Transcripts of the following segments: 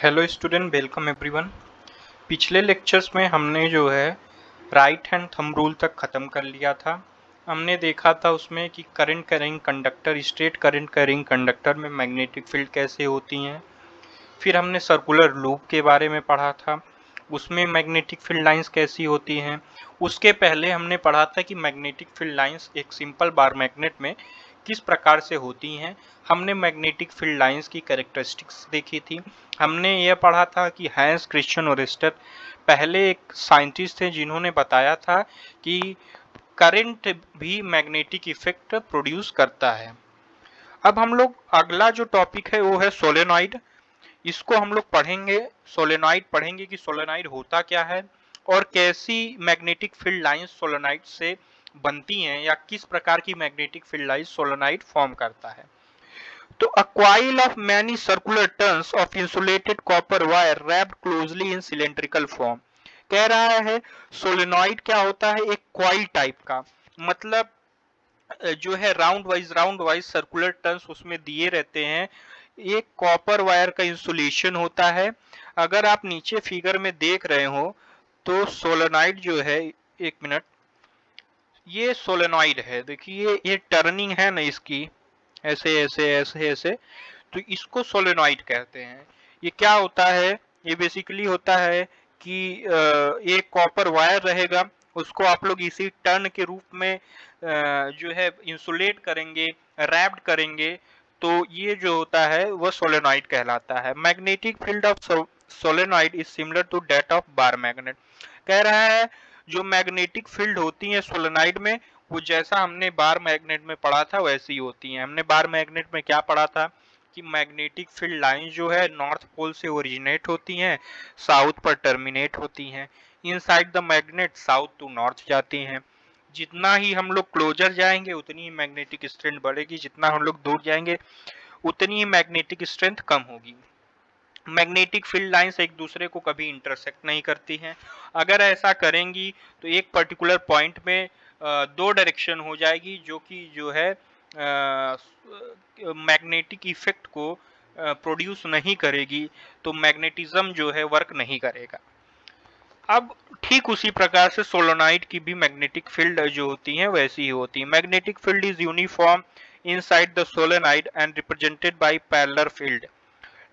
Hello student, welcome everyone. पिछले lectures में हमने जो है राइट हैंड थंब रूल तक ख़त्म कर लिया था। हमने देखा था उसमें कि current carrying conductor, straight current carrying conductor में मैग्नेटिक फील्ड कैसे होती हैं। फिर हमने सर्कुलर लूप के बारे में पढ़ा था, उसमें मैग्नेटिक फील्ड लाइंस कैसी होती हैं। उसके पहले हमने पढ़ा था कि मैग्नेटिक फील्ड लाइंस एक सिंपल बार मैग्नेट में किस प्रकार से होती हैं। हमने मैग्नेटिक फील्ड लाइंस की कैरेक्टरिस्टिक्स देखी थी। हमने यह पढ़ा था कि हैंस क्रिश्चियन ओरेस्टर पहले एक साइंटिस्ट थे जिन्होंने बताया था कि करंट भी मैग्नेटिक इफेक्ट प्रोड्यूस करता है। अब हम लोग अगला जो टॉपिक है वो है सोलेनॉइड। इसको हम लोग पढ़ेंगे, सोलेनॉइड पढ़ेंगे कि सोलेनॉइड होता क्या है और कैसी मैग्नेटिक फील्ड लाइंस सोलेनॉइड से बनती हैं या किस प्रकार की magnetic field lines solenoid form करता है। तो अ coil of many circular turns of insulated copper wire wrapped closely in cylindrical form। कह रहा है सोलेनॉइड क्या होता है, एक कॉइल टाइप का, मतलब जो है राउंड वाइज सर्कुलर टर्न्स उसमें दिए रहते हैं। एक कॉपर वायर का इंसुलेशन होता है। अगर आप नीचे फिगर में देख रहे हो तो सोलेनॉइड जो है, एक मिनट, ये सोलेनॉइड है, देखिए ये टर्निंग है ना इसकी, ऐसे ऐसे ऐसे ऐसे, तो इसको सोलेनॉइड कहते हैं। ये क्या होता है, ये बेसिकली होता है कि एक कॉपर वायर रहेगा, उसको आप लोग इसी टर्न के रूप में जो है इंसुलेट करेंगे, रैप्ड करेंगे, तो ये जो होता है वह सोलेनॉइड कहलाता है। Magnetic field of solenoid is similar to that of bar magnet. कह रहा है जो मैग्नेटिक फील्ड होती है सोलेनॉइड में, वो जैसा हमने बार मैग्नेट में पढ़ा था वैसी ही होती हैं। हमने बार मैग्नेट में क्या पढ़ा था कि मैग्नेटिक फील्ड लाइन जो है नॉर्थ पोल से ओरिजिनेट होती हैं, साउथ पर टर्मिनेट होती हैं, inside the magnet south to north जाती हैं। जितना ही हम लोग क्लोजर जाएंगे उतनी ही मैग्नेटिक स्ट्रेंथ बढ़ेगी, जितना हम लोग दूर जाएंगे उतनी ही मैग्नेटिक स्ट्रेंथ कम होगी। मैग्नेटिक फील्ड लाइंस एक दूसरे को कभी इंटरसेक्ट नहीं करती हैं। अगर ऐसा करेंगी तो एक पर्टिकुलर पॉइंट में दो डायरेक्शन हो जाएगी, जो कि जो है मैग्नेटिक इफेक्ट को प्रोड्यूस नहीं करेगी, तो मैग्नेटिज्म जो है वर्क नहीं करेगा। अब ठीक उसी प्रकार से सोलोनाइड की भी मैग्नेटिक फील्ड जो होती है वैसी ही होती है। Magnetic field is uniform inside the solenoid and represented by parallel field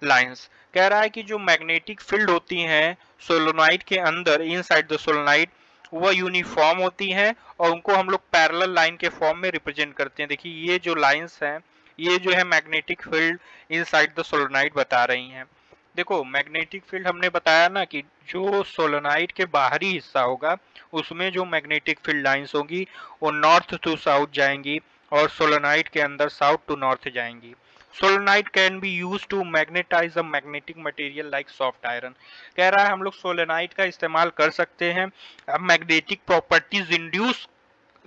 lines. कह रहा है कि जो मैग्नेटिक फील्ड होती हैं सोलोनाइड के अंदर, इनसाइड द सोलोनाइड, वह यूनिफॉर्म होती हैं और उनको हम लोग पैरेलल लाइन के फॉर्म में रिप्रेजेंट करते हैं। देखिए ये जो लाइंस हैं ये जो है magnetic field inside the solenoid बता रही हैं। देखो मैग्नेटिक फील्ड हमने बताया ना कि जो सोलोनाइड के बाहरी हिस्सा होगा उसमें जो मैग्नेटिक फील्ड लाइंस होंगी वो नॉर्थ टू साउथ जाएंगी और सोलोनाइड के अंदर साउथ टू नॉर्थ जाएंगी। Solenoid can be use to magnetize a magnetic material like soft iron. कह रहा है हम लोग सोलेनाइड का इस्तेमाल कर सकते हैं मैग्नेटिक प्रॉपर्टीज इंड्यूस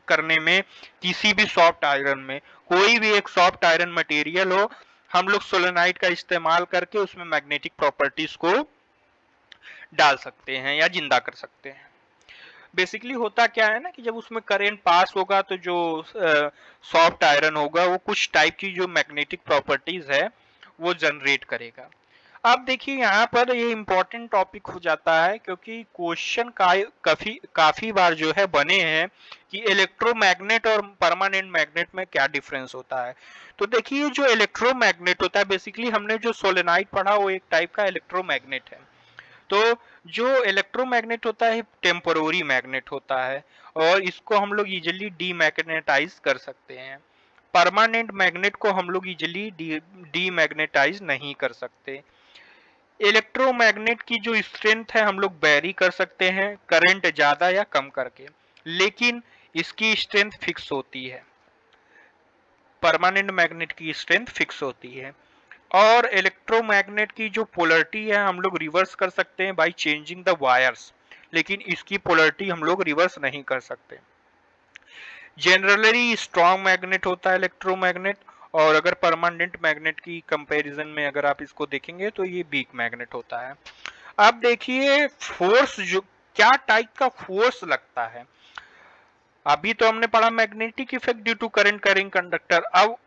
करने में। किसी भी सॉफ्ट आयरन में, कोई भी एक सॉफ्ट आयरन मटेरियल हो, हम लोग सोलेनाइड का इस्तेमाल करके उसमें मैग्नेटिक प्रॉपर्टीज को डाल सकते हैं या जिंदा कर सकते हैं। बेसिकली होता क्या है ना कि जब उसमें करंट पास होगा तो जो सॉफ्ट आयरन होगा वो कुछ टाइप की जो मैग्नेटिक प्रॉपर्टीज है वो जनरेट करेगा। अब देखिए यहाँ पर ये इम्पोर्टेंट टॉपिक हो जाता है क्योंकि क्वेश्चन का काफी बार जो है बने हैं कि इलेक्ट्रोमैग्नेट और परमानेंट मैग्नेट में क्या डिफरेंस होता है। तो देखिए जो इलेक्ट्रोमैग्नेट होता है, बेसिकली हमने जो सोलेनाइड पढ़ा वो एक टाइप का इलेक्ट्रोमैग्नेट है। तो जो इलेक्ट्रोमैग्नेट होता है टेम्पोररी मैग्नेट होता है और इसको हम लोग इजिली डीमैग्नेटाइज कर सकते हैं। परमानेंट मैग्नेट को हम लोग इजिली डीमैग्नेटाइज नहीं कर सकते। इलेक्ट्रोमैग्नेट की जो स्ट्रेंथ है हम लोग वेरी कर सकते हैं करंट ज्यादा या कम करके, लेकिन इसकी स्ट्रेंथ फिक्स होती है। परमानेंट मैग्नेट की स्ट्रेंथ फिक्स होती है और इलेक्ट्रोमैग्नेट की जो पोलरिटी है हम लोग रिवर्स कर सकते हैं बाय चेंजिंग द वायर्स, लेकिन इसकी पोलरिटी हम लोग रिवर्स नहीं कर सकते। जनरली स्ट्रॉन्ग मैग्नेट होता है इलेक्ट्रोमैग्नेट, और अगर परमानेंट मैग्नेट की कंपैरिजन में अगर आप इसको देखेंगे तो ये वीक मैग्नेट होता है। अब देखिए फोर्स, जो क्या टाइप का फोर्स लगता है। अभी तो हमने पढ़ा magnetic effect due to current carrying conductor. अब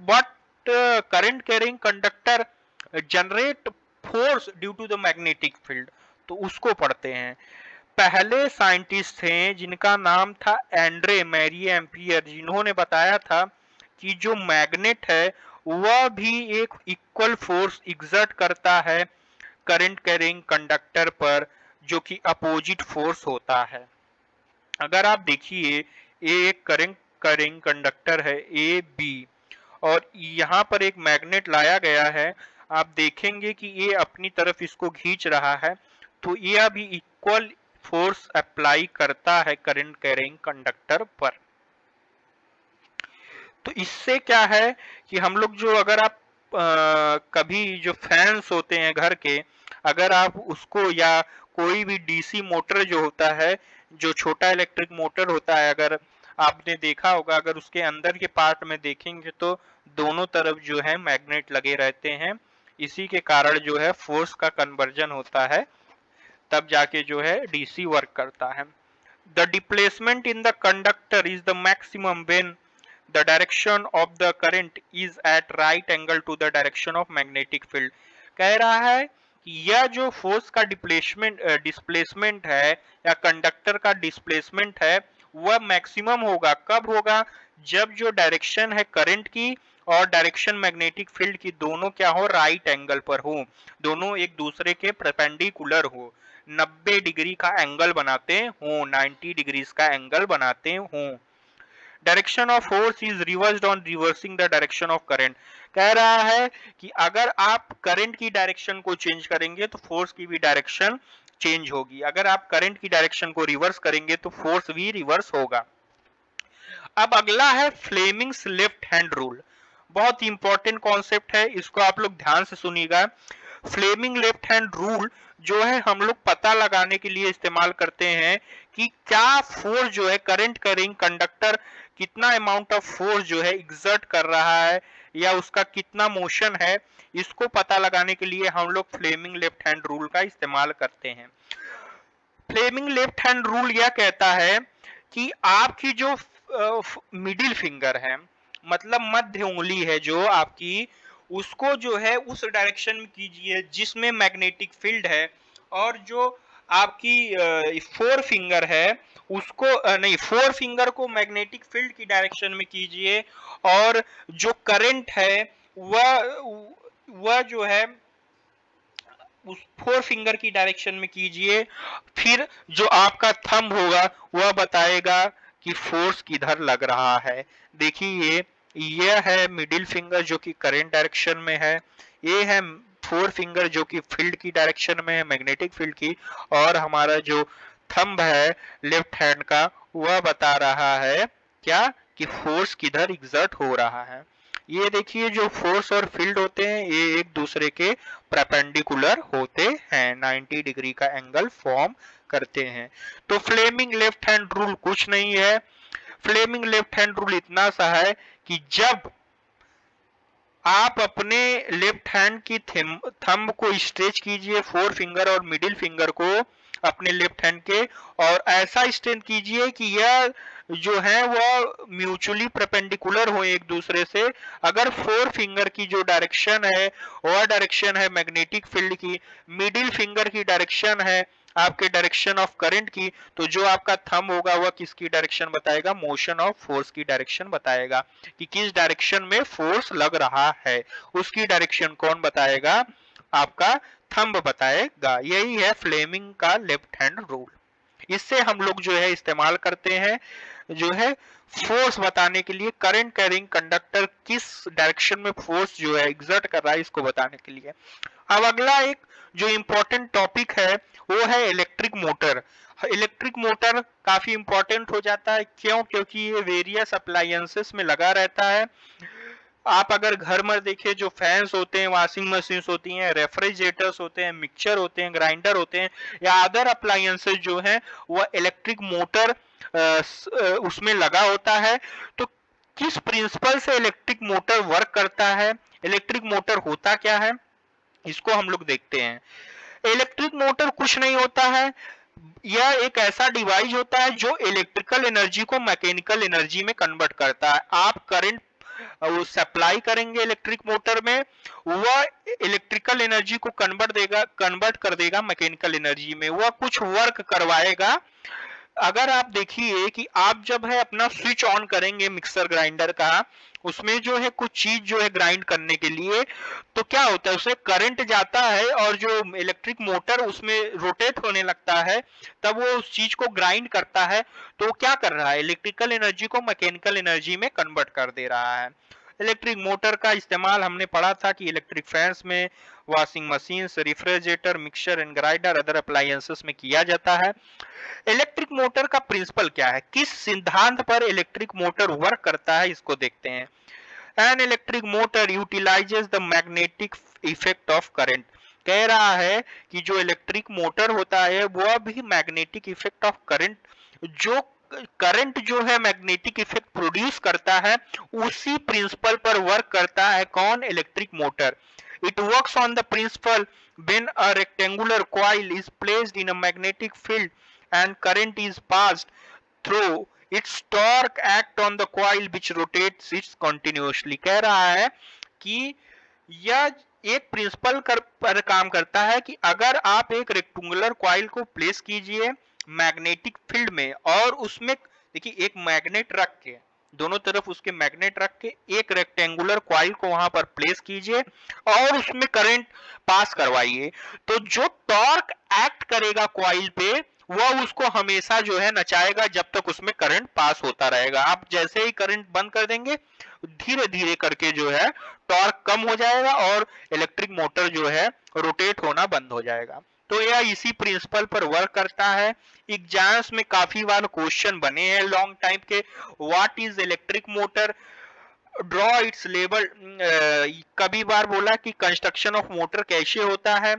what current carrying conductor generate force due to the magnetic field, तो उसको पढ़ते हैं। पहले साइंटिस्ट थे जिनका नाम था एंड्रे मैरिए एम्पियर, जिन्होंने बताया था कि जो मैग्नेट है वह भी एक इक्वल फोर्स एग्जर्ट करता है करंट कैरिंग कंडक्टर पर, जो कि अपोजिट फोर्स होता है। अगर आप देखिए, ए एक करंट कैरिंग कंडक्टर है ए बी, और यहाँ पर एक मैग्नेट लाया गया है। आप देखेंगे कि ये अपनी तरफ इसको खींच रहा है, तो यह भी इक्वल फोर्स अप्लाई करता है करंट कैरिंग कंडक्टर पर। तो इससे क्या है कि हम लोग जो, अगर आप कभी जो फैंस होते हैं घर के, अगर आप उसको, या कोई भी डीसी मोटर जो होता है, जो छोटा इलेक्ट्रिक मोटर होता है, अगर आपने देखा होगा, अगर उसके अंदर के पार्ट में देखेंगे तो दोनों तरफ जो है मैग्नेट लगे रहते हैं। इसी के कारण जो है फोर्स का कन्वर्जन होता है, तब जाके जो है डीसी वर्क करता है। The displacement in the conductor is the maximum when the direction of the current is at right angle to the direction of magnetic field। कह रहा है कि यह जो फोर्स का डिस्प्लेसमेंट है या कंडक्टर का डिस्प्लेसमेंट है, वह मैक्सिमम होगा। कब होगा? जब जो डायरेक्शन है करंट की और डायरेक्शन मैग्नेटिक फील्ड की दोनों क्या हो, राइट एंगल पर हो, दोनों एक दूसरे के परपेंडिकुलर हो, 90 डिग्री का एंगल बनाते हो, 90 डिग्रीज का एंगल बनाते हो। Direction of force is reversed on reversing the direction of current. कह रहा है कि अगर आप करंट की डायरेक्शन को चेंज करेंगे तो फोर्स की भी डायरेक्शन चेंज होगी। अगर आप करंट की डायरेक्शन को रिवर्स करेंगे तो फोर्स भी रिवर्स होगा। अब अगला है फ्लेमिंग्स लेफ्ट हैंड रूल। बहुत इंपॉर्टेंट कॉन्सेप्ट है, इसको आप लोग ध्यान से सुनिएगा। फ्लेमिंग लेफ्ट हैंड रूल जो है हम लोग पता लगाने के लिए इस्तेमाल करते हैं कि क्या फोर्स जो है करंट कैरिंग कंडक्टर कितना अमाउंट ऑफ फोर्स जो है एग्जर्ट कर रहा है, या उसका कितना मोशन है, इसको पता लगाने के लिए हम लोग फ्लेमिंग लेफ्ट हैंड रूल का इस्तेमाल करते हैं। फ्लेमिंग लेफ्ट हैंड रूल यह कहता है कि आपकी जो मिडिल फिंगर है, मतलब मध्य उंगली है जो आपकी, उसको जो है उस डायरेक्शन में कीजिए जिसमें मैग्नेटिक फील्ड है, और जो आपकी फोर फिंगर है उसको नहीं, फोर फिंगर को मैग्नेटिक फील्ड की डायरेक्शन में कीजिए, और जो करंट है वह जो है उस फोर फिंगर की डायरेक्शन में कीजिए। फिर जो आपका थंब होगा वह बताएगा कि फोर्स किधर लग रहा है। देखिए, यह है मिडिल फिंगर जो कि करंट डायरेक्शन में है, ये है फोर फिंगर जो कि फील्ड की डायरेक्शन में है, मैग्नेटिक फील्ड की, और हमारा जो थंब है लेफ्ट हैंड का वह बता रहा है क्या, कि फोर्स किधर एग्जर्ट हो रहा है। ये देखिए, जो फोर्स और फील्ड होते हैं ये एक दूसरे के परपेंडिकुलर होते हैं, 90 डिग्री का एंगल फॉर्म करते हैं। तो फ्लेमिंग लेफ्ट हैंड रूल कुछ नहीं है। फ्लेमिंग लेफ्ट हैंड रूल इतना सा है कि जब आप अपने लेफ्ट हैंड की थंब को स्ट्रेच कीजिए, फोर फिंगर और मिडिल फिंगर को अपने लेफ्ट हैंड के, और ऐसा स्ट्रेच कीजिए कि यह जो है वो म्यूचुअली परपेंडिकुलर हो एक दूसरे से। अगर फोर फिंगर की जो डायरेक्शन है वह डायरेक्शन है मैग्नेटिक फील्ड की, मिडिल फिंगर की डायरेक्शन है आपके डायरेक्शन ऑफ करंट की, तो जो आपका थंब होगा वह किसकी डायरेक्शन बताएगा, मोशन ऑफ फोर्स की डायरेक्शन बताएगा, कि किस डायरेक्शन में फोर्स लग रहा है। उसकी डायरेक्शन कौन बताएगा, आपका थंब बताएगा। यही है फ्लेमिंग का लेफ्ट हैंड रूल। इससे हम लोग जो है इस्तेमाल करते हैं जो है फोर्स बताने के लिए, करंट कैरिंग कंडक्टर किस डायरेक्शन में फोर्स जो है एग्जर्ट कर रहा है इसको बताने के लिए। अब अगला एक जो इम्पोर्टेंट टॉपिक है वो है इलेक्ट्रिक मोटर। इलेक्ट्रिक मोटर काफी इंपॉर्टेंट हो जाता है, क्यों? क्योंकि ये वेरियस अप्लायंसेस में लगा रहता है। आप अगर घर में देखिए, जो फैंस होते हैं, वॉशिंग मशीन होती हैं, रेफ्रिजरेटर्स होते हैं, मिक्सचर होते हैं, ग्राइंडर होते हैं, या अदर अप्लायंसेस जो हैं वह इलेक्ट्रिक मोटर उसमें लगा होता है। तो किस प्रिंसिपल से इलेक्ट्रिक मोटर वर्क करता है, इलेक्ट्रिक मोटर होता क्या है, इसको हम लोग देखते हैं। इलेक्ट्रिक मोटर कुछ नहीं होता है, यह एक ऐसा डिवाइस होता है जो इलेक्ट्रिकल एनर्जी को मैकेनिकल एनर्जी में कन्वर्ट करता है। आप करंट वो सप्लाई करेंगे इलेक्ट्रिक मोटर में, वह इलेक्ट्रिकल एनर्जी को कन्वर्ट कर देगा मैकेनिकल एनर्जी में, वह कुछ वर्क करवाएगा। अगर आप देखिए कि आप जब है अपना स्विच ऑन करेंगे मिक्सर ग्राइंडर का, उसमें जो है कुछ चीज जो है ग्राइंड करने के लिए, तो क्या होता है उसमें करंट जाता है और जो इलेक्ट्रिक मोटर उसमें रोटेट होने लगता है, तब वो उस चीज को ग्राइंड करता है। तो वो क्या कर रहा है, इलेक्ट्रिकल एनर्जी को मैकेनिकल एनर्जी में कन्वर्ट कर दे रहा है। इलेक्ट्रिक मोटर का इस्तेमाल हमने पढ़ा था कि इलेक्ट्रिक फैंस में, washing machine, refrigerator, mixer and grinder, other appliances में किया जाता है। इलेक्ट्रिक मोटर का प्रिंसिपल क्या है, किस सिद्धांत पर इलेक्ट्रिक मोटर वर्क करता है, इसको देखते हैं। An electric motor utilises the magnetic effect of current. कह रहा है कि जो इलेक्ट्रिक मोटर होता है वह भी मैग्नेटिक इफेक्ट ऑफ करंट, जो करंट जो है मैग्नेटिक इफेक्ट प्रोड्यूस करता है, उसी प्रिंसिपल पर वर्क करता है। कौन, electric motor. It works on the principle when a rectangular coil is placed in a magnetic field and current is passed through its torque act on the coil which rotates it continuously। कह रहा है कि यह एक principal पर काम करता है कि अगर आप एक रेक्टेंगुलर कॉइल को प्लेस कीजिए मैग्नेटिक फील्ड में, और उसमें देखिए एक मैग्नेट रख के, दोनों तरफ उसके मैग्नेट रख के एक रेक्टेंगुलर कॉइल को वहां पर प्लेस कीजिए और उसमें करंट पास करवाइए, तो जो टॉर्क एक्ट करेगा कॉइल पे वह उसको हमेशा जो है नचाएगा जब तक उसमें करंट पास होता रहेगा। आप जैसे ही करंट बंद कर देंगे, धीरे धीरे करके जो है टॉर्क कम हो जाएगा और इलेक्ट्रिक मोटर जो है रोटेट होना बंद हो जाएगा। तो यह इसी प्रिंसिपल पर वर्क करता है। एग्जाम्स में काफी बार क्वेश्चन बने हैं लॉन्ग टाइम के, what is electric motor, draw it's label. कभी बार बोला कि कंस्ट्रक्शन ऑफ मोटर कैसे होता है,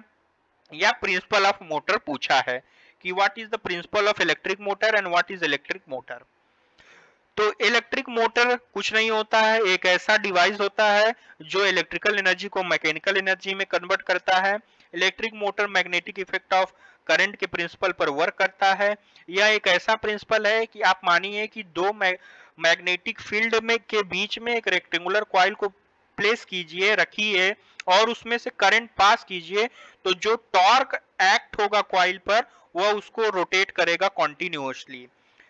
या प्रिंसिपल ऑफ मोटर पूछा है कि what is the principle of electric motor and what is electric motor. तो इलेक्ट्रिक मोटर कुछ नहीं होता है, एक ऐसा डिवाइस होता है जो इलेक्ट्रिकल एनर्जी को मैकेनिकल एनर्जी में कन्वर्ट करता है। Electric motor magnetic effect of current के प्रिंसिपल पर वर्क करता है। यह एक ऐसा प्रिंसिपल है कि आप मानिए कि दो मैग्नेटिक फील्ड में के बीच में एक रेक्टेंगुलर कॉइल को प्लेस कीजिए, रखिए और उसमें से करंट पास कीजिए, तो जो टॉर्क एक्ट होगा कॉइल पर वह उसको रोटेट करेगा continuously.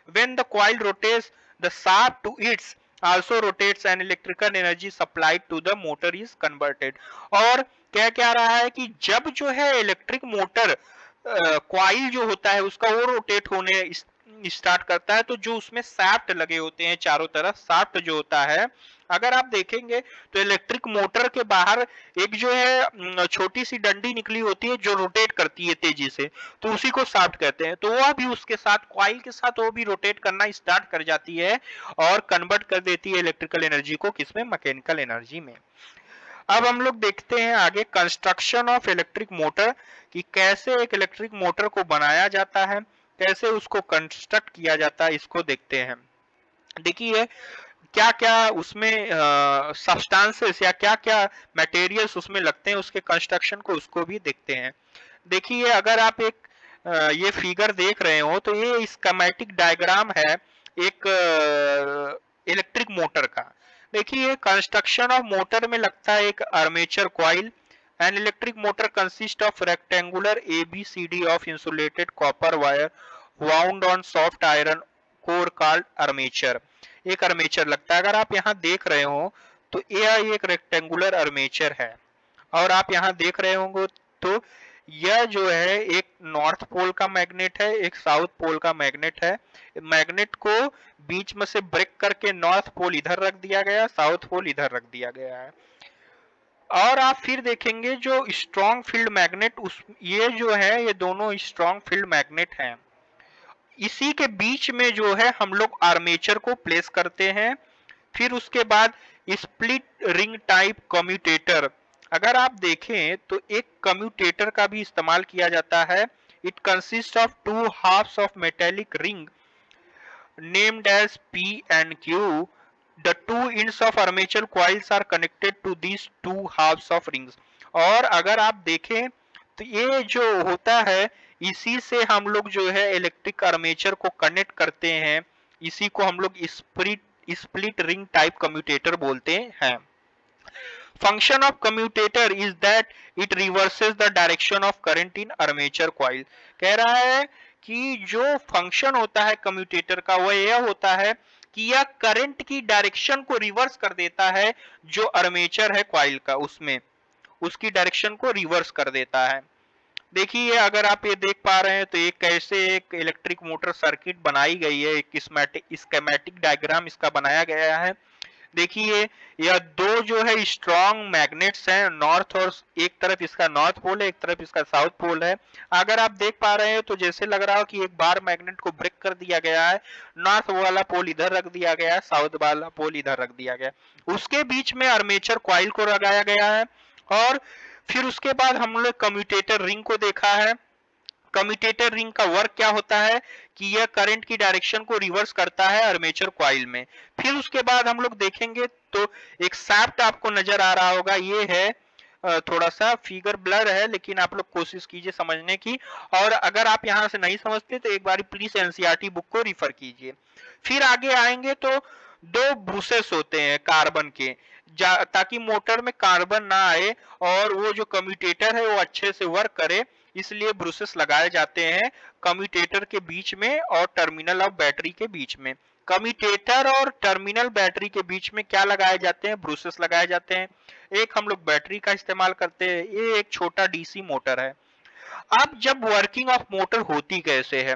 When the coil rotates, the shaft to its also rotates and electrical energy supplied to the motor is converted। और क्या रहा है कि जब जो है इलेक्ट्रिक मोटर कॉइल जो होता है उसका वो रोटेट होने स्टार्ट करता है, तो जो उसमें शाफ्ट लगे होते हैं चारों तरफ, शाफ्ट जो होता है, अगर आप देखेंगे तो इलेक्ट्रिक मोटर के बाहर एक जो है छोटी सी डंडी निकली होती है जो रोटेट करती है तेजी से, तो उसी को शाफ्ट कहते हैं। तो वह भी उसके साथ कॉइल के साथ वो भी रोटेट करना स्टार्ट कर जाती है और कन्वर्ट कर देती है इलेक्ट्रिकल एनर्जी को किसमें, मैकेनिकल एनर्जी में। अब हम लोग देखते हैं आगे कंस्ट्रक्शन ऑफ इलेक्ट्रिक मोटर, कि कैसे एक इलेक्ट्रिक मोटर को बनाया जाता है, कैसे उसको कंस्ट्रक्ट किया जाता है, इसको देखते हैं। देखिए क्या क्या उसमें सब्सटेंसेस या क्या क्या मटेरियल्स उसमें लगते हैं उसके कंस्ट्रक्शन को, उसको भी देखते हैं। देखिए अगर आप एक ये फिगर देख रहे हो तो ये स्कीमेटिक डायग्राम है एक इलेक्ट्रिक मोटर का। देखिए कंस्ट्रक्शन ऑफ मोटर में लगता है एक armature coil. An electric motor consist of rectangular ABCD of insulated copper wire wound on soft iron core called armature. एक आर्मेचर लगता है, अगर आप यहाँ देख रहे हो तो यह एक रेक्टेंगुलर आर्मेचर है, और आप यहाँ देख रहे होंगे तो यह जो है एक नॉर्थ पोल का मैग्नेट है, एक साउथ पोल का मैग्नेट है। मैग्नेट को बीच में से ब्रेक करके नॉर्थ पोल इधर रख दिया गया, साउथ पोल इधर रख दिया गया है। और आप फिर देखेंगे जो स्ट्रॉन्ग फील्ड मैग्नेट, उस ये जो है ये दोनों स्ट्रॉन्ग फील्ड मैग्नेट हैं। इसी के बीच में जो है हम लोग आर्मेचर को प्लेस करते हैं। फिर उसके बाद स्प्लिट रिंग टाइप कम्यूटेटर, अगर आप देखें तो एक कम्यूटेटर का भी इस्तेमाल किया जाता है। It consist of two halves of metallic ring named as P and Q। The two ends of armature coils are connected to these two halves of rings। और अगर आप देखें तो ये जो होता है इसी से हम लोग जो है इलेक्ट्रिक आर्मेचर को कनेक्ट करते हैं, इसी को हम लोग स्प्लिट रिंग टाइप कम्यूटेटर बोलते हैं। Function of commutator is that it reverses the direction of current in armature coil. कह रहा है कि जो फंक्शन होता है कम्यूटेटर का वह यह होता है कि यह करंट की डायरेक्शन को रिवर्स कर देता है, जो आर्मेचर है कॉइल का उसमें उसकी डायरेक्शन को रिवर्स कर देता है। देखिए अगर आप ये देख पा रहे हैं तो एक कैसे एक इलेक्ट्रिक मोटर सर्किट बनाई गई है, एक स्कीमेटिक डायग्राम इसका बनाया गया है। देखिए यह दो जो है स्ट्रॉन्ग मैग्नेट्स हैं, नॉर्थ और एक तरफ इसका नॉर्थ पोल है, एक तरफ इसका साउथ पोल है। अगर आप देख पा रहे हैं तो जैसे लग रहा हो कि एक बार मैग्नेट को ब्रेक कर दिया गया है, नॉर्थ वाला पोल इधर रख दिया गया है, साउथ वाला पोल इधर रख दिया गया है, उसके बीच में आर्मेचर कॉइल को लगाया गया है। और फिर उसके बाद हम लोग कम्यूटेटर रिंग को देखा है। कम्यूटेटर रिंग का वर्क क्या होता है कि यह करंट की डायरेक्शन को रिवर्स करता है आर्मेचर कॉइल में। फिर उसके बाद हम लोग देखेंगे तो एक शाफ्ट आपको नजर आ रहा होगा, ये है थोड़ा सा फिगर ब्लर है लेकिन आप लोग कोशिश कीजिए समझने की, और अगर आप यहां से नहीं समझते तो एक बार प्लीज एनसीईआरटी बुक को रिफर कीजिए। फिर आगे आएंगे तो दो ब्रूसेस होते हैं कार्बन के, ताकि मोटर में कार्बन ना आए और वो जो कम्यूटेटर है वो अच्छे से वर्क करे, इसलिए ब्रूसेस लगाए जाते हैं कम्यूटेटर के बीच में और टर्मिनल ऑफ बैटरी के बीच में। कम्यूटेटर और टर्मिनल बैटरी के बीच में क्या लगाए जाते हैं, ब्रूसेस लगाए जाते हैं। एक हम लोग बैटरी का इस्तेमाल करते हैं, ये एक छोटा डीसी मोटर है। अब जब वर्किंग ऑफ मोटर होती कैसे है,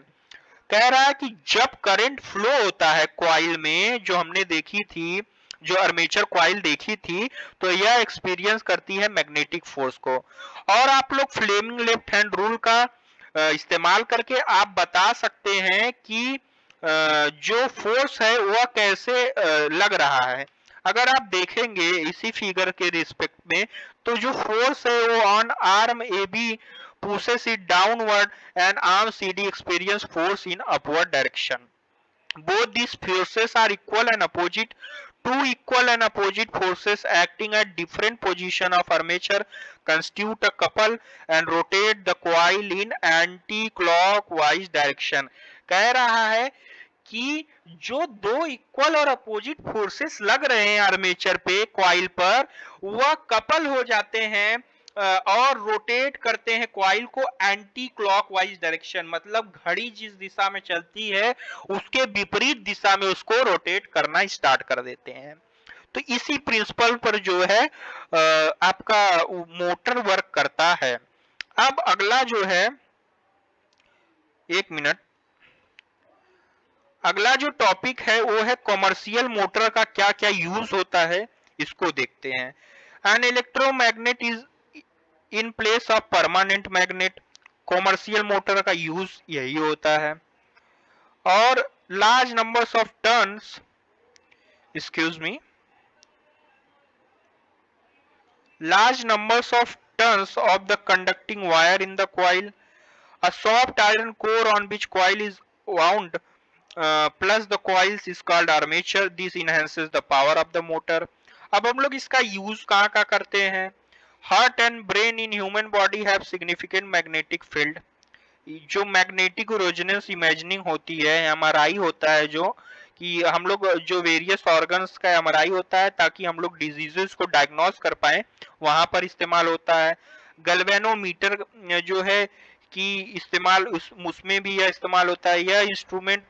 कह रहा है कि जब करंट फ्लो होता है कॉइल में, जो हमने देखी थी, जो आर्मेचर कॉइल देखी थी, तो यह एक्सपीरियंस करती है मैग्नेटिक फोर्स को। और आप लोग फ्लेमिंग लेफ्ट हैंड रूल का इस्तेमाल करके आप बता सकते हैं कि जो फोर्स है वह कैसे लग रहा है। अगर आप देखेंगे इसी फिगर के रिस्पेक्ट में, तो जो फोर्स है वो on arm A B pushes it downward and arm CD experience force in upward direction. Both these forces are equal and opposite. Two equal and opposite forces acting at different position of armature constitute a couple and rotate the coil in anti-clockwise direction. कह रहा है कि जो दो equal और opposite forces लग रहे हैं आर्मेचर पे कॉइल पर, वह कपल हो जाते हैं और रोटेट करते हैं कॉइल को एंटी क्लॉकवाइज डायरेक्शन, मतलब घड़ी जिस दिशा में चलती है उसके विपरीत दिशा में उसको रोटेट करना स्टार्ट कर देते हैं। तो इसी प्रिंसिपल पर जो है आपका मोटर वर्क करता है। अब अगला जो है, एक मिनट, अगला जो टॉपिक है वो है कॉमर्शियल मोटर का क्या क्या यूज होता है, इसको देखते हैं। An electromagnet is in place of permanent magnet. Commercial motor का यूज यही होता है। और large numbers of turns, excuse me, large numbers of turns of the conducting wire in the coil, a soft iron core on which coil is wound plus the coils is called armature. This enhances the power of the motor. अब हम लोग इसका use कहाँ कहाँ करते हैं। Heart and brain in human body have significant magnetic field. जो magnetic resonance imagining होती है, एमआरआई होता है, जो कि हम लोग जो वेरियस ऑर्गन्स का एमआरआई होता है ताकि हम लोग डिजीजेस को डायग्नोस कर पाए, वहां पर इस्तेमाल होता है। गैल्वेनोमीटर जो है कि इस्तेमाल उसमें भी यह इस्तेमाल होता है। यह इंस्ट्रूमेंट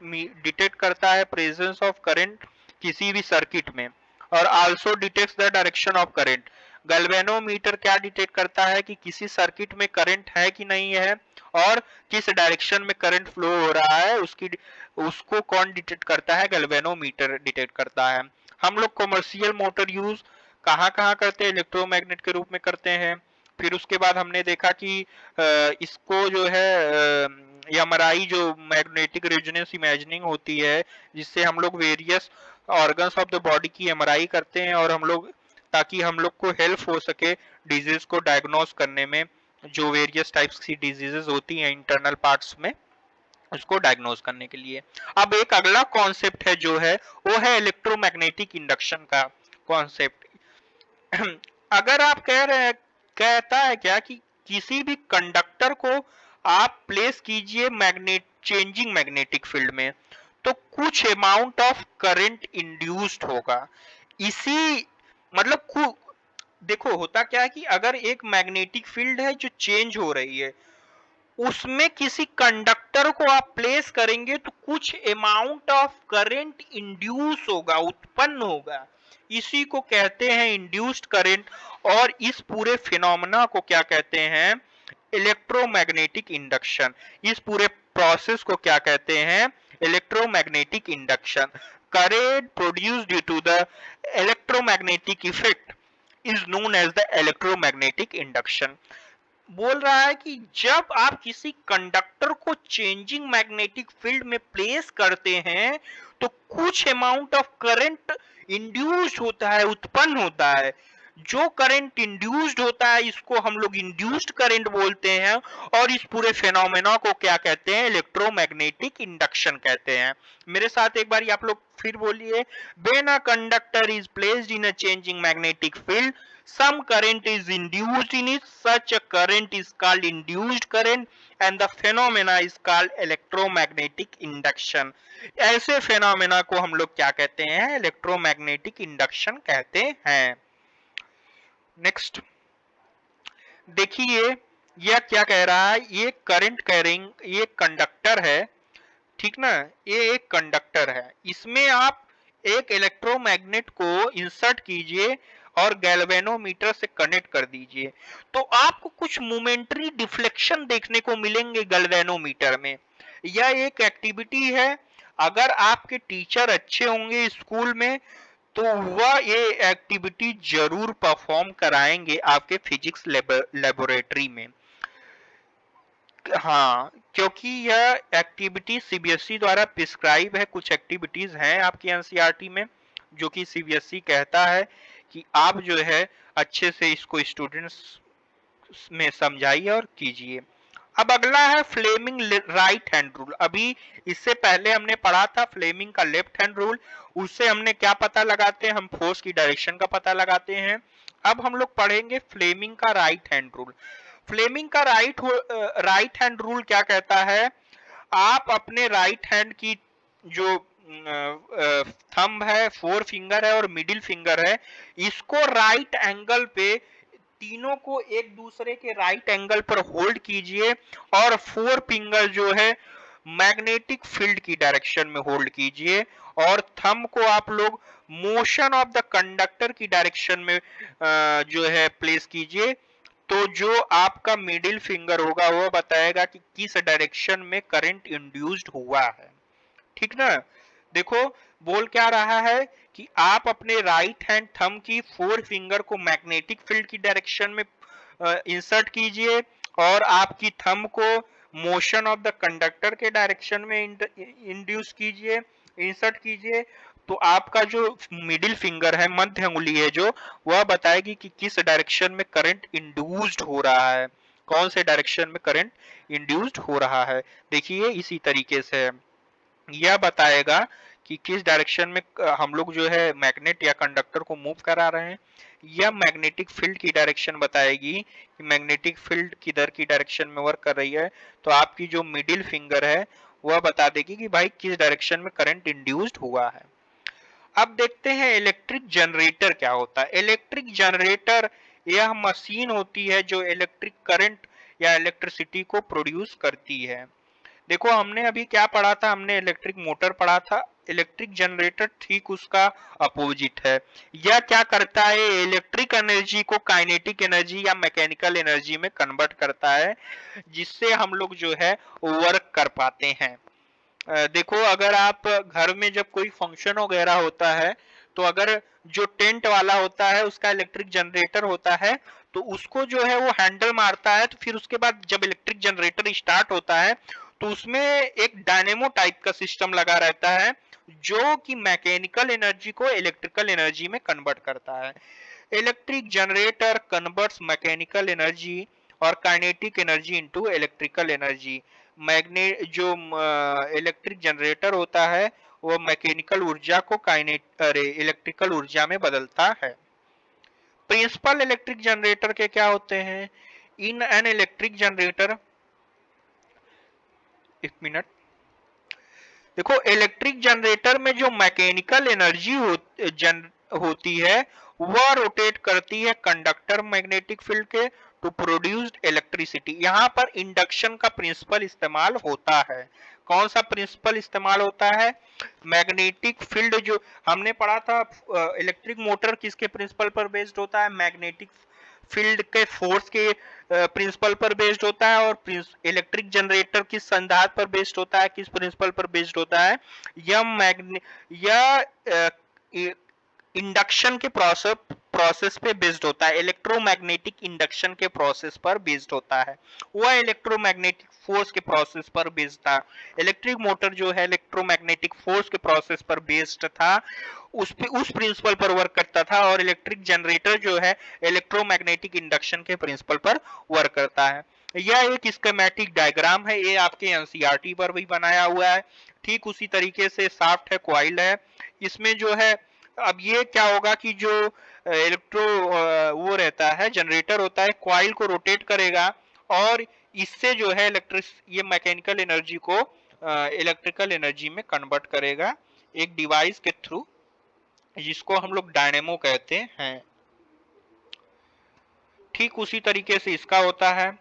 डिटेक्ट करता है प्रेजेंस ऑफ करंट किसी भी सर्किट में और also detects the direction of current. Galvanometer क्या डिटेक्ट करता है कि किसी सर्किट में करंट है कि नहीं है और किस डायरेक्शन में करंट फ्लो हो रहा है, उसको कौन डिटेक्ट करता है, गैल्वेनोमीटर डिटेक्ट करता है। हम लोग कमर्शियल मोटर यूज कहाँ कहाँ करते हैं, इलेक्ट्रोमैग्नेट के रूप में करते हैं। फिर उसके बाद हमने देखा कि इसको जो है एमआरआई जो मैग्नेटिक रेजोनेंस इमेजिनिंग होती है, जिससे हम लोग various organs of the body की एमआरआई करते हैं और हम लोग, ताकि हम लोग को हेल्प हो सके डिजीज को डायग्नोस करने में, जो वेरियस टाइप्स की डिजीजेस होती हैं इंटरनल पार्ट्स में, उसको डायग्नोस करने के लिए। अब एक अगला कॉन्सेप्ट है जो है वो है इलेक्ट्रोमैग्नेटिक इंडक्शन का कॉन्सेप्ट। अगर आप कह रहे हैं, कहता है क्या कि किसी भी कंडक्टर को आप प्लेस कीजिए चेंजिंग मैग्नेटिक फील्ड में, तो कुछ अमाउंट ऑफ करंट इंड्यूस्ड होगा। इसी मतलब देखो होता क्या है कि अगर एक मैग्नेटिक फील्ड है जो चेंज हो रही है, उसमें किसी कंडक्टर को आप प्लेस करेंगे तो कुछ अमाउंट ऑफ करंट इंड्यूस होगा, उत्पन्न होगा। इसी को कहते हैं इंड्यूस्ड करंट। और इस पूरे फिनोमेना को क्या कहते हैं? Electromagnetic induction. इस पूरे प्रोसेस को क्या कहते हैं? Electromagnetic induction. Current produced due to the electromagnetic effect is known as the electromagnetic induction. बोल रहा है कि जब आप किसी कंडक्टर को चेंजिंग मैग्नेटिक फील्ड में प्लेस करते हैं तो कुछ अमाउंट ऑफ करंट इंड्यूस्ड होता है, उत्पन्न होता है। जो करंट इंड्यूस्ड होता है इसको हम लोग इंड्यूस्ड करंट बोलते हैं। और इस पूरे फेनोमेना को क्या कहते हैं? इलेक्ट्रोमैग्नेटिक इंडक्शन कहते हैं। मेरे साथ एक बार आप लोग फिर बोलिए, when a conductor is placed in a changing magnetic field, some current is induced in it. Such a current is called induced current and the phenomena is called electromagnetic induction. ऐसे phenomena को हम लोग क्या कहते हैं? electromagnetic induction कहते हैं। Next देखिए, यह क्या कह रहा है? ये करंट कैरिंग, ये कंडक्टर है, ठीक ना? ये एक कंडक्टर है, इसमें आप एक इलेक्ट्रोमैग्नेट को इंसर्ट कीजिए और गैल्वेनोमीटर से कनेक्ट कर दीजिए, तो आपको कुछ मोमेंटरी डिफ्लेक्शन देखने को मिलेंगे गैल्वेनोमीटर में। यह एक एक्टिविटी है, अगर आपके टीचर अच्छे होंगे स्कूल में तो वह ये एक्टिविटी जरूर परफॉर्म कराएंगे आपके फिजिक्स लेबोरेटरी में। हाँ, क्योंकि यह एक्टिविटी सीबीएसई द्वारा प्रिस्क्राइब है। कुछ एक्टिविटीज हैं आपकी एनसीईआरटी में जो कि सीबीएसई कहता है कि आप जो है अच्छे से इसको स्टूडेंट्स में समझाइए और कीजिए। अब अगला है फ्लेमिंग राइट हैंड रूल। अभी इससे पहले हमने पढ़ा था फ्लेमिंग का लेफ्ट हैंड रूल। उससे हमने क्या पता लगाते हैं? हम फोर्स की डायरेक्शन का पता लगाते हैं। अब हम लोग पढ़ेंगे फ्लेमिंग का राइट हैंड रूल। फ्लेमिंग का राइट हैंड रूल क्या कहता है? आप अपने राइट हैंड की जो थंब है, फोर फिंगर है और मिडिल फिंगर है, इसको राइट एंगल पे, तीनों को एक दूसरे के राइट एंगल पर होल्ड कीजिए और फोर फिंगर जो है मैग्नेटिक फील्ड की डायरेक्शन में होल्ड कीजिए और थंब को आप लोग मोशन ऑफ द कंडक्टर की डायरेक्शन में जो है प्लेस कीजिए। तो जो आपका मिडिल फिंगर होगा वो बताएगा कि किस डायरेक्शन में करंट इंड्यूस्ड हुआ है, ठीक ना? देखो बोल क्या रहा है कि आप अपने राइट हैंड थंब की फोर फिंगर को मैग्नेटिक फील्ड की डायरेक्शन में इंसर्ट कीजिए और आपकी थंब को मोशन ऑफ द कंडक्टर के डायरेक्शन में इंड्यूस कीजिए, इंसर्ट कीजिए। तो आपका जो मिडिल फिंगर है, मध्य अंगुली है जो, वह बताएगी कि किस डायरेक्शन में करंट इंड्यूस्ड हो रहा है, कौन से डायरेक्शन में करंट इंड्यूस्ड हो रहा है। देखिए इसी तरीके से यह बताएगा कि किस डायरेक्शन में हम लोग जो है मैग्नेट या कंडक्टर को मूव करा रहे हैं। यह मैग्नेटिक फील्ड की डायरेक्शन बताएगी कि मैग्नेटिक फील्ड किधर की डायरेक्शन में वर्क कर रही है। तो आपकी जो मिडिल फिंगर है वह बता देगी कि भाई किस डायरेक्शन में करंट इंड्यूस्ड हुआ है। अब देखते हैं इलेक्ट्रिक जनरेटर क्या होता है। इलेक्ट्रिक जनरेटर यह मशीन होती है जो इलेक्ट्रिक करंट या इलेक्ट्रिसिटी को प्रोड्यूस करती है। देखो हमने अभी क्या पढ़ा था? हमने इलेक्ट्रिक मोटर पढ़ा था। इलेक्ट्रिक जनरेटर ठीक उसका अपोजिट है। यह क्या करता है? इलेक्ट्रिक एनर्जी को काइनेटिक एनर्जी या मैकेनिकल एनर्जी में कन्वर्ट करता है, जिससे हम लोग जो है वर्क कर पाते हैं। देखो अगर आप घर में जब कोई फंक्शन वगैरह होता है तो अगर जो टेंट वाला होता है उसका इलेक्ट्रिक जनरेटर होता है तो उसको जो है वो हैंडल मारता है, तो फिर उसके बाद जब इलेक्ट्रिक जनरेटर स्टार्ट होता है तो उसमें एक डायनेमो टाइप का सिस्टम लगा रहता है जो कि मैकेनिकल एनर्जी को इलेक्ट्रिकल एनर्जी में कन्वर्ट करता है। Electric generator converts mechanical energy और kinetic energy into electrical energy. Magnet जो इलेक्ट्रिक जनरेटर होता है वो मैकेनिकल ऊर्जा को इलेक्ट्रिकल ऊर्जा में बदलता है। प्रिंसिपल इलेक्ट्रिक जनरेटर के क्या होते हैं? इन एन इलेक्ट्रिक जनरेटर, एक मिनट, देखो इलेक्ट्रिक जनरेटर में जो मैकेनिकल एनर्जी होती है वह रोटेट करती है कंडक्टर मैग्नेटिक फील्ड के टू प्रोड्यूस्ड इलेक्ट्रिसिटी। यहाँ पर इंडक्शन का प्रिंसिपल इस्तेमाल होता है। कौन सा प्रिंसिपल इस्तेमाल होता है? मैग्नेटिक फील्ड जो हमने पढ़ा था, इलेक्ट्रिक मोटर किसके प्रिंसिपल पर बेस्ड होता है? मैग्नेटिक फील्ड के फोर्स के प्रिंसिपल पर बेस्ड होता है। और इलेक्ट्रिक जनरेटर किस सिद्धांत पर बेस्ड होता है, किस प्रिंसिपल पर बेस्ड होता है? यह इंडक्शन के प्रोसेस पे बेस्ड होता है, इलेक्ट्रोमैग्नेटिक इंडक्शन के प्रोसेस पर बेस्ड होता है। वह इलेक्ट्रोमैग्नेटिक फोर्स के प्रोसेस पर बेस्ड था। इलेक्ट्रिक मोटर जो है इलेक्ट्रोमैग्नेटिक फोर्स के प्रोसेस पर बेस्ड था, उस प्रिंसिपल पर वर्क करता था। और इलेक्ट्रिक जनरेटर जो है इलेक्ट्रोमैग्नेटिक इंडक्शन के प्रिंसिपल पर वर्क करता है। यह एक स्कीमेटिक डायग्राम है, ये आपके एनसीईआरटी पर भी बनाया हुआ है। ठीक उसी तरीके से शाफ्ट है, कॉइल है, इसमें जो है अब ये क्या होगा कि जो वो रहता है, जनरेटर होता है, कॉइल को रोटेट करेगा और इससे जो है ये मैकेनिकल एनर्जी को इलेक्ट्रिकल एनर्जी में कन्वर्ट करेगा एक डिवाइस के थ्रू, जिसको हम लोग डायनेमो कहते हैं। ठीक उसी तरीके से इसका होता है।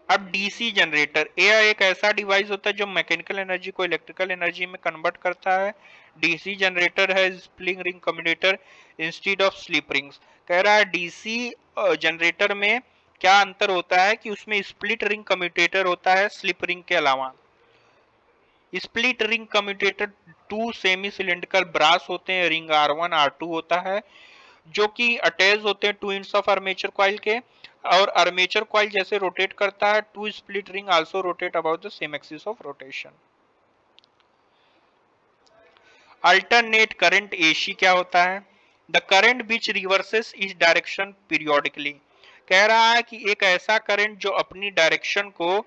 अब डीसी जनरेटर, यह एक ऐसा डिवाइस होता है जो मैकेनिकल एनर्जी को इलेक्ट्रिकल एनर्जी में कन्वर्ट करता है। डीसी जनरेटर है split ring commutator instead of slip rings. कह रहा है डीसी जनरेटर में क्या अंतर होता है कि उसमें स्प्लिट रिंग कम्यूटेटर होता है स्लिप रिंग के अलावा। Split ring commutator 2 semi cylindrical brass होते हैं, रिंग R1 R2 होता है, जो कि अटैच होते हैं 2 इंच ऑफ आर्मेचर कॉइल के। और आर्मेचर कॉइल जैसे रोटेट करता है, 2 split ring also rotate about the same axis of rotation. Alternate current AC क्या होता है? द करंट विच रिवर्सेस इस डायरेक्शन पीरियोडिकली। कह रहा है कि एक ऐसा करंट जो अपनी डायरेक्शन को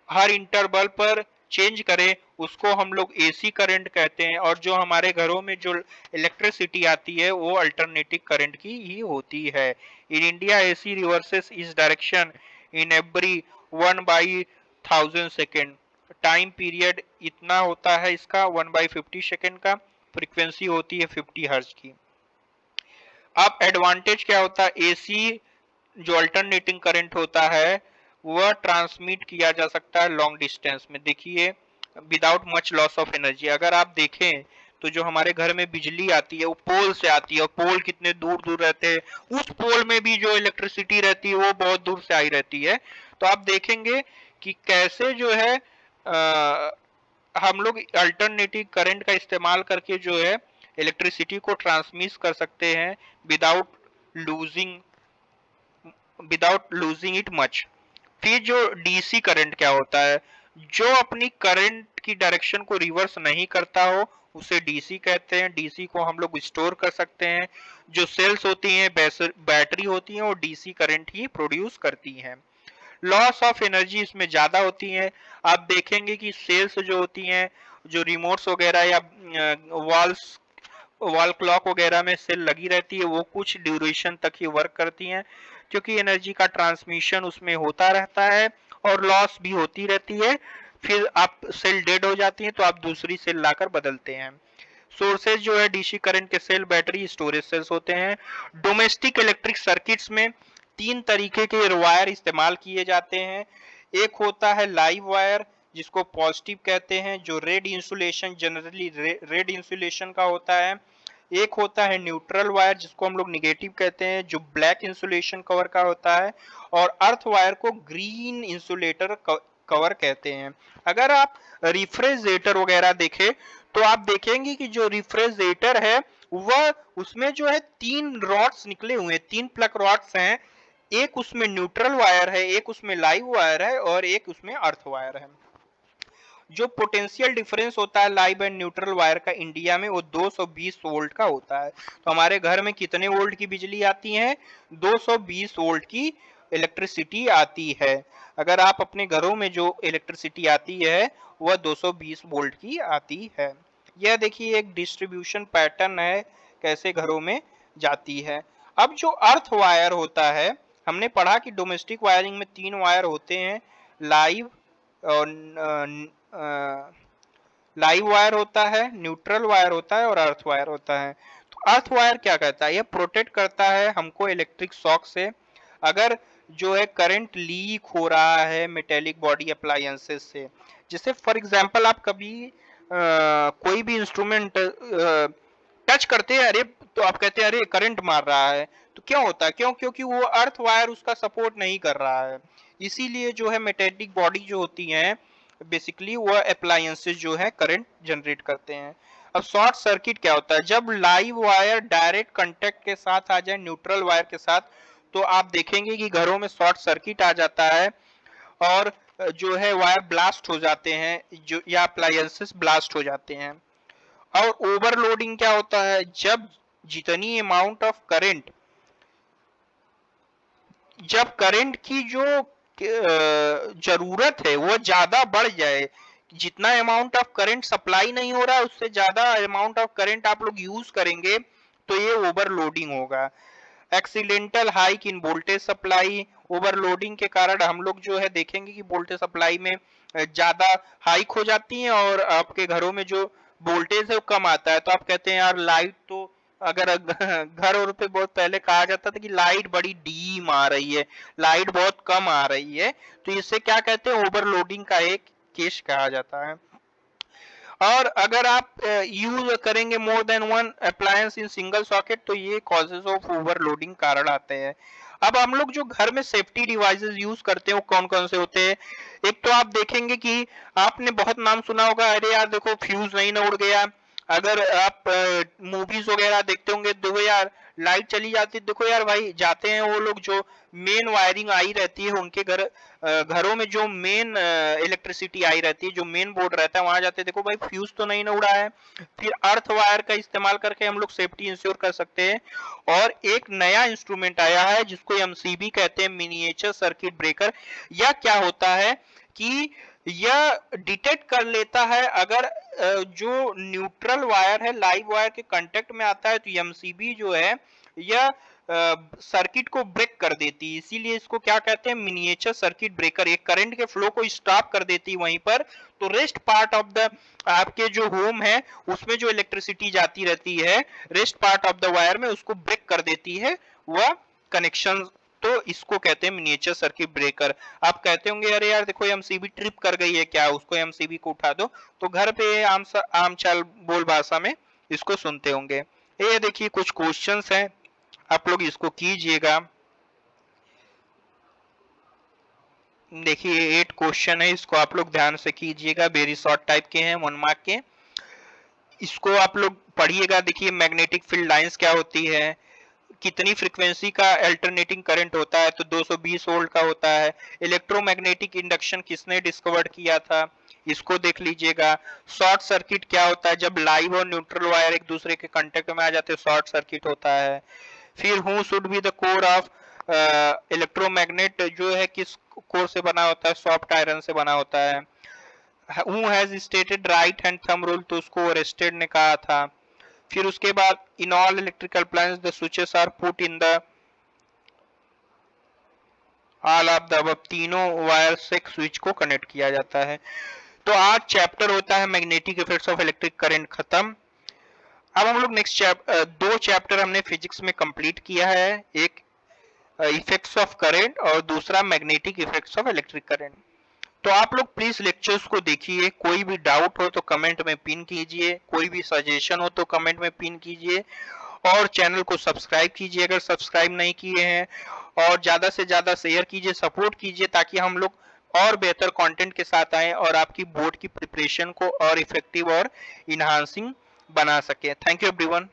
हर इंटरवल पर चेंज करे, उसको हम लोग एसी करंट कहते हैं। और जो हमारे घरों में जो इलेक्ट्रिसिटी आती है वो अल्टरनेटिंग करंट की ही होती है। इन इंडिया एसी रिवर्सेस इस direction in every 1/1000 second. Time period इतना होता है इसका 1/50 सेकेंड का। फ्रीक्वेंसी होती है 50 हर्ट्ज की। अब एडवांटेज क्या होता है? एसी जो अल्टरनेटिंग करंट होता है वह ट्रांसमिट किया जा सकता है लॉन्ग डिस्टेंस में। देखिए without much loss of energy. अगर आप देखें तो जो हमारे घर में बिजली आती है वो पोल से आती है, और पोल कितने दूर दूर रहते हैं, उस पोल में भी जो इलेक्ट्रिसिटी रहती है वो बहुत दूर से आई रहती है। तो आप देखेंगे कि कैसे जो है हम लोग अल्टरनेटिव करंट का इस्तेमाल करके जो है इलेक्ट्रिसिटी को ट्रांसमिट कर सकते हैं विदाउट लूजिंग इट मच। फिर जो डीसी करंट क्या होता है? जो अपनी करंट की डायरेक्शन को रिवर्स नहीं करता हो उसे डीसी कहते हैं। डीसी को हम लोग स्टोर कर सकते हैं। जो सेल्स होती हैं, बैटरी होती हैं, वो डीसी करंट ही प्रोड्यूस करती हैं। लॉस ऑफ एनर्जी इसमें ज्यादा होती है। आप देखेंगे कि सेल्स जो होती हैं, जो रिमोट्स वगैरह या वॉल क्लॉक वगैरह में सेल लगी रहती है, वो कुछ ड्यूरेशन तक ही वर्क करती हैं, क्योंकि एनर्जी का ट्रांसमिशन उसमें होता रहता है और लॉस भी होती रहती है। फिर आप सेल डेड हो जाती है तो आप दूसरी सेल लाकर बदलते हैं। सोर्सेज जो है डीसी करंट के सेल, बैटरी, स्टोरेज सेल्स होते हैं। डोमेस्टिक इलेक्ट्रिक सर्किट्स में 3 तरीके के वायर इस्तेमाल किए जाते हैं। एक होता है लाइव वायर, जिसको पॉजिटिव कहते हैं, जो red insulation generally red insulation का होता है। एक होता है न्यूट्रल वायर, जिसको हम लोग निगेटिव कहते हैं, जो ब्लैक इंसुलेशन कवर का होता है। और अर्थ वायर को ग्रीन इंसुलेटर कवर कहते हैं। अगर आप रिफ्रिजरेटर वगैरह देखें तो आप देखेंगे कि जो रिफ्रिजरेटर है वह उसमें जो है 3 रॉड्स निकले हुए हैं, 3 प्लग रॉड्स हैं। एक उसमें न्यूट्रल वायर है, एक उसमें लाइव वायर है और एक उसमें अर्थ वायर है। जो पोटेंशियल डिफरेंस होता है लाइव एंड न्यूट्रल वायर का इंडिया में, वो 220 वोल्ट का होता है। तो हमारे घर में कितने वोल्ट की बिजली आती है? 220 वोल्ट की इलेक्ट्रिसिटी आती है। अगर आप अपने घरों में जो इलेक्ट्रिसिटी आती है वह 220 वोल्ट की आती है। यह देखिए एक डिस्ट्रीब्यूशन पैटर्न है कैसे घरों में जाती है। अब जो अर्थ वायर होता है, हमने पढ़ा कि डोमेस्टिक वायरिंग में 3 वायर होते हैं, लाइव और लाइव वायर होता है, न्यूट्रल वायर होता है और अर्थ वायर होता है। तो अर्थ वायर क्या करता है, ये प्रोटेक्ट करता है हमको इलेक्ट्रिक शॉक से। अगर जो है करंट लीक हो रहा है मेटेलिक बॉडी अप्लायंसेस से, जैसे फॉर एग्जांपल आप कभी कोई भी इंस्ट्रूमेंट टच करते हैं, अरे तो आप कहते हैं अरे करंट मार रहा है, तो क्या होता है, क्योंकि वो अर्थ वायर उसका सपोर्ट नहीं कर रहा है। इसीलिए जो है मेटेलिक बॉडी जो होती है बेसिकली वो अप्लायंसेस जो है करंट जनरेट करते हैं। अब शॉर्ट सर्किट क्या होता है, जब लाइव वायर डायरेक्ट कांटेक्ट के साथ आ जाए न्यूट्रल वायर के साथ, तो आप देखेंगे कि घरों में शॉर्ट सर्किट आ जाता है और जो है वायर ब्लास्ट हो जाते हैं, जो या अप्लायंसेस ब्लास्ट हो जाते हैं। और ओवरलोडिंग क्या होता है, जब जितनी अमाउंट ऑफ करंट, जब करंट की जो जरूरत है वो ज्यादा बढ़ जाए, जितना अमाउंट ऑफ करंट सप्लाई नहीं हो रहा है उससे ज्यादा अमाउंट ऑफ करंट आप लोग यूज करेंगे, तो ये ओवरलोडिंग होगा। Accidental hike in voltage supply, overloading के कारण हम लोग जो है देखेंगे कि वोल्टेज सप्लाई में ज्यादा हाइक हो जाती है और आपके घरों में जो वोल्टेज है वो कम आता है। तो आप कहते हैं यार लाइट तो, अगर घर और पे बहुत पहले कहा जाता था कि लाइट बड़ी डीम आ रही है, लाइट बहुत कम आ रही है, तो इससे क्या कहते हैं, ओवरलोडिंग का एक केस कहा जाता है। और अगर आप यूज करेंगे more than one appliance in single socket, तो ये कॉजेज ऑफ ओवरलोडिंग कारण आते हैं। अब हम लोग जो घर में सेफ्टी डिवाइसेस यूज करते हैं वो कौन कौन से होते हैं, एक तो आप देखेंगे कि आपने बहुत नाम सुना होगा, अरे यार देखो फ्यूज नहीं ना उड़ गया। अगर आप मूवीज वगैरह देखते होंगे, देखो यार लाइट चली जाती, देखो यार भाई जाते हैं वो लोग जो मेन वायरिंग आई रहती है उनके घरों में जो मेन इलेक्ट्रिसिटी आई रहती है, जो मेन बोर्ड रहता है वहां जाते हैं, देखो भाई फ्यूज तो नहीं ना उड़ा है। फिर अर्थ वायर का इस्तेमाल करके हम लोग सेफ्टी इंश्योर कर सकते हैं। और एक नया इंस्ट्रूमेंट आया है जिसको एमसीबी कहते हैं, मिनिएचर सर्किट ब्रेकर। यह क्या होता है कि यह डिटेक्ट कर लेता है अगर जो न्यूट्रल वायर है लाइव वायर के कांटेक्ट में आता है, तो एमसीबी जो है यह सर्किट को ब्रेक कर देती है। इसीलिए इसको क्या कहते हैं, मिनिएचर सर्किट ब्रेकर। एक करंट के फ्लो को स्टॉप कर देती है वहीं पर, तो रेस्ट पार्ट ऑफ द आपके जो होम है उसमें जो इलेक्ट्रिसिटी जाती रहती है rest part of the wire में उसको ब्रेक कर देती है वह कनेक्शन। तो इसको कहते हैं मिनिएचर सर्किट ब्रेकर। आप कहते होंगे अरे यार देखो एमसीबी ट्रिप कर गई है क्या, उसको एमसीबी को उठा दो, तो घर पे आम चाल बोल भाषा में इसको सुनते होंगे। ये देखिए कुछ क्वेश्चंस हैं, आप लोग इसको कीजिएगा। देखिए 8 क्वेश्चन है, इसको आप लोग ध्यान से कीजिएगा, वेरी शॉर्ट टाइप के हैं, 1 मार्क के। इसको आप लोग पढ़िएगा। देखिए मैग्नेटिक फील्ड लाइंस क्या होती है, कितनी फ्रीक्वेंसी का अल्टरनेटिंग करंट होता है, तो 220 वोल्ट का होता है। इलेक्ट्रोमैग्नेटिक इंडक्शन किसने डिस्कवर किया था, इसको देख लीजिएगा। शॉर्ट सर्किट क्या होता है, जब लाइव और न्यूट्रल वायर एक दूसरे के कांटेक्ट में आ जाते हैं शॉर्ट सर्किट होता है। फिर who should be the core of electromagnet, जो है किस कोर से बना होता है, सॉफ्ट आयरन से बना होता है। Who has stated right hand thumb rule, तो उसको ओरेस्टेड ने कहा था। फिर उसके बाद in all electrical appliance the switches are put in the all of the अब तीनों वायर से स्विच को कनेक्ट किया जाता है। तो आज चैप्टर होता है magnetic effects of electric current खत्म। अब हम लोग नेक्स्ट दो चैप्टर हमने फिजिक्स में कंप्लीट किया है, एक इफेक्ट्स ऑफ करंट और दूसरा magnetic effects of electric current. तो आप लोग प्लीज लेक्चर्स को देखिए, कोई भी डाउट हो तो कमेंट में पिन कीजिए, कोई भी सजेशन हो तो कमेंट में पिन कीजिए, और चैनल को सब्सक्राइब कीजिए अगर सब्सक्राइब नहीं किए हैं, और ज्यादा से ज्यादा शेयर कीजिए, सपोर्ट कीजिए, ताकि हम लोग और बेहतर कंटेंट के साथ आएं और आपकी बोर्ड की प्रिपरेशन को और इफेक्टिव और इनहांसिंग बना सके। Thank you everyone.